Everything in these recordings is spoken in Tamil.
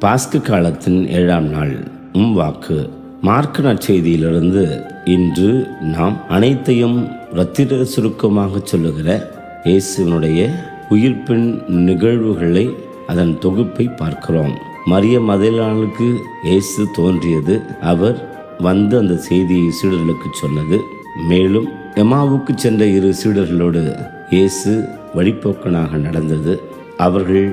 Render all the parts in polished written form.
பாஸ்கு காலத்தின் 7ஆம் நாள் வாக்கு. மார்க்கு நற்செய்தியிலிருந்து இன்று நாம் அனைத்தையும் இரத்திர சுருக்கமாக சொல்லுகிற இயேசுவினுடைய உயிர்ப்பின் நிகழ்வுகளை அதன் தொகுப்பை பார்க்கிறோம். மரிய மதலேனாளுக்கு இயேசு தோன்றியது, அவர் வந்து அந்த செய்தியை சீடர்களுக்கு சொன்னது. மேலும் எம்மாவுக்கு சென்ற 2 சீடர்களோடு இயேசு வழிப்போக்கனாக நடந்தது. அவர்கள்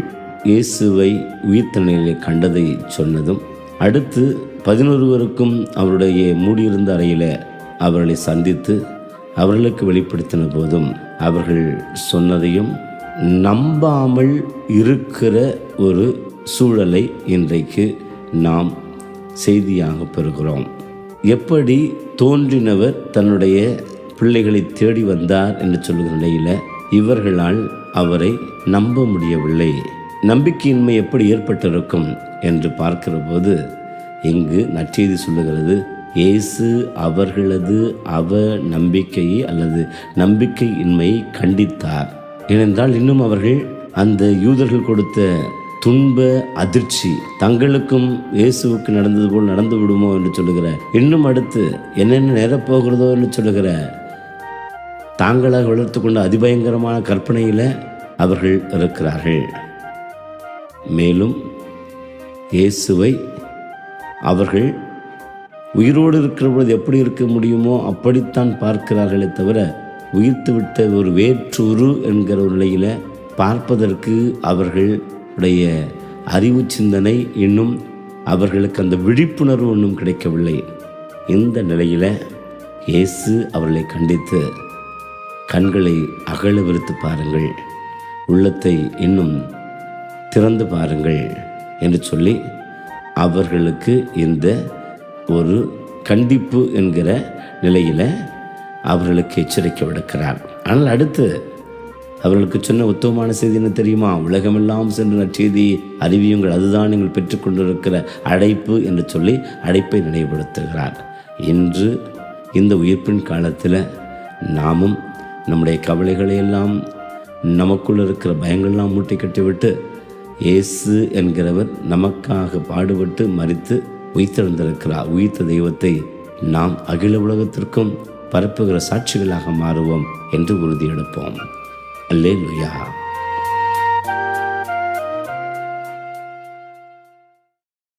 இயேசுவை உயிர்த்த நிலையிலே கண்டதை சொன்னதும், அடுத்து 11 அவருடைய மூடியிருந்த அறையில் அவர்களை சந்தித்து அவர்களுக்கு வெளிப்படுத்தின போதும் அவர்கள் சொன்னதையும் நம்பாமல் இருக்கிற ஒரு சூழலை இன்றைக்கு நாம் செய்தியாக பெறுகிறோம். எப்படி தோன்றினவர் தன்னுடைய பிள்ளைகளை தேடி வந்தார் என்று சொல்லுகிற நிலையில் இவர்களால் அவரை நம்ப முடியவில்லை. நம்பிக்கையின்மை எப்படி ஏற்பட்டிருக்கும் என்று பார்க்கிற போது இங்கு நற்செய்தி சொல்லுகிறது, இயேசு அவர்களது நம்பிக்கையை அல்லது நம்பிக்கையின்மையை கண்டித்தார். ஏனென்றால் இன்னும் அவர்கள் அந்த யூதர்கள் கொடுத்த துன்ப அதிர்ச்சி தங்களுக்கும் இயேசுவுக்கு நடந்தது போல் நடந்து விடுமோ என்று சொல்லுகிற, இன்னும் அடுத்து என்னென்ன நேரப்போகிறதோ என்று சொல்லுகிற தாங்களாக வளர்த்து கொண்ட அதிபயங்கரமான கற்பனையில் அவர்கள் இருக்கிறார்கள். மேலும் இயேசுவை அவர்கள் உயிரோடு இருக்கிற பொழுது எப்படி இருக்க முடியுமோ அப்படித்தான் பார்க்கிறார்களே தவிர உயிர்த்துவிட்ட ஒரு வேற்றுரு என்கிற ஒரு நிலையில் பார்ப்பதற்கு அவர்களுடைய அறிவு சிந்தனை இன்னும் அவர்களுக்கு அந்த விழிப்புணர்வு ஒன்றும் கிடைக்கவில்லை. இந்த நிலையில் இயேசு அவர்களை கண்டித்து, கண்களை அகல விரித்து பாருங்கள், உள்ளத்தை இன்னும் திறந்து பாருங்கள் என்று சொல்லி அவர்களுக்கு இந்த ஒரு கண்டிப்பு என்கிற நிலையில் அவர்களுக்கு எச்சரிக்கை விடுக்கிறார். ஆனால் அடுத்து அவர்களுக்கு சொன்ன உத்தமமான செய்தி என்ன தெரியுமா? உலகமெல்லாம் சென்று நற்செய்தி அறிவியுங்கள், அதுதான் நீங்கள் பெற்றுக்கொண்டிருக்கிற அழைப்பு என்று சொல்லி அழைப்பை நினைவுபடுத்துகிறார். இன்று இந்த உயிர்ப்பின் காலத்தில் நாமும் நம்முடைய கவலைகளை எல்லாம் நமக்குள்ள இருக்கிற பயங்கள்லாம் மூட்டை கட்டிவிட்டு இயேசு என்கிறவர் நமக்காக பாடுபட்டு மரித்து உயிர்த்தெழுந்திருக்கிறார். உயிர்த்த தெய்வத்தை நாம் அகில உலகத்திற்கும் பரப்புகிற சாட்சிகளாக மாறுவோம் என்று உறுதியெடுப்போம். அல்லேலூயா.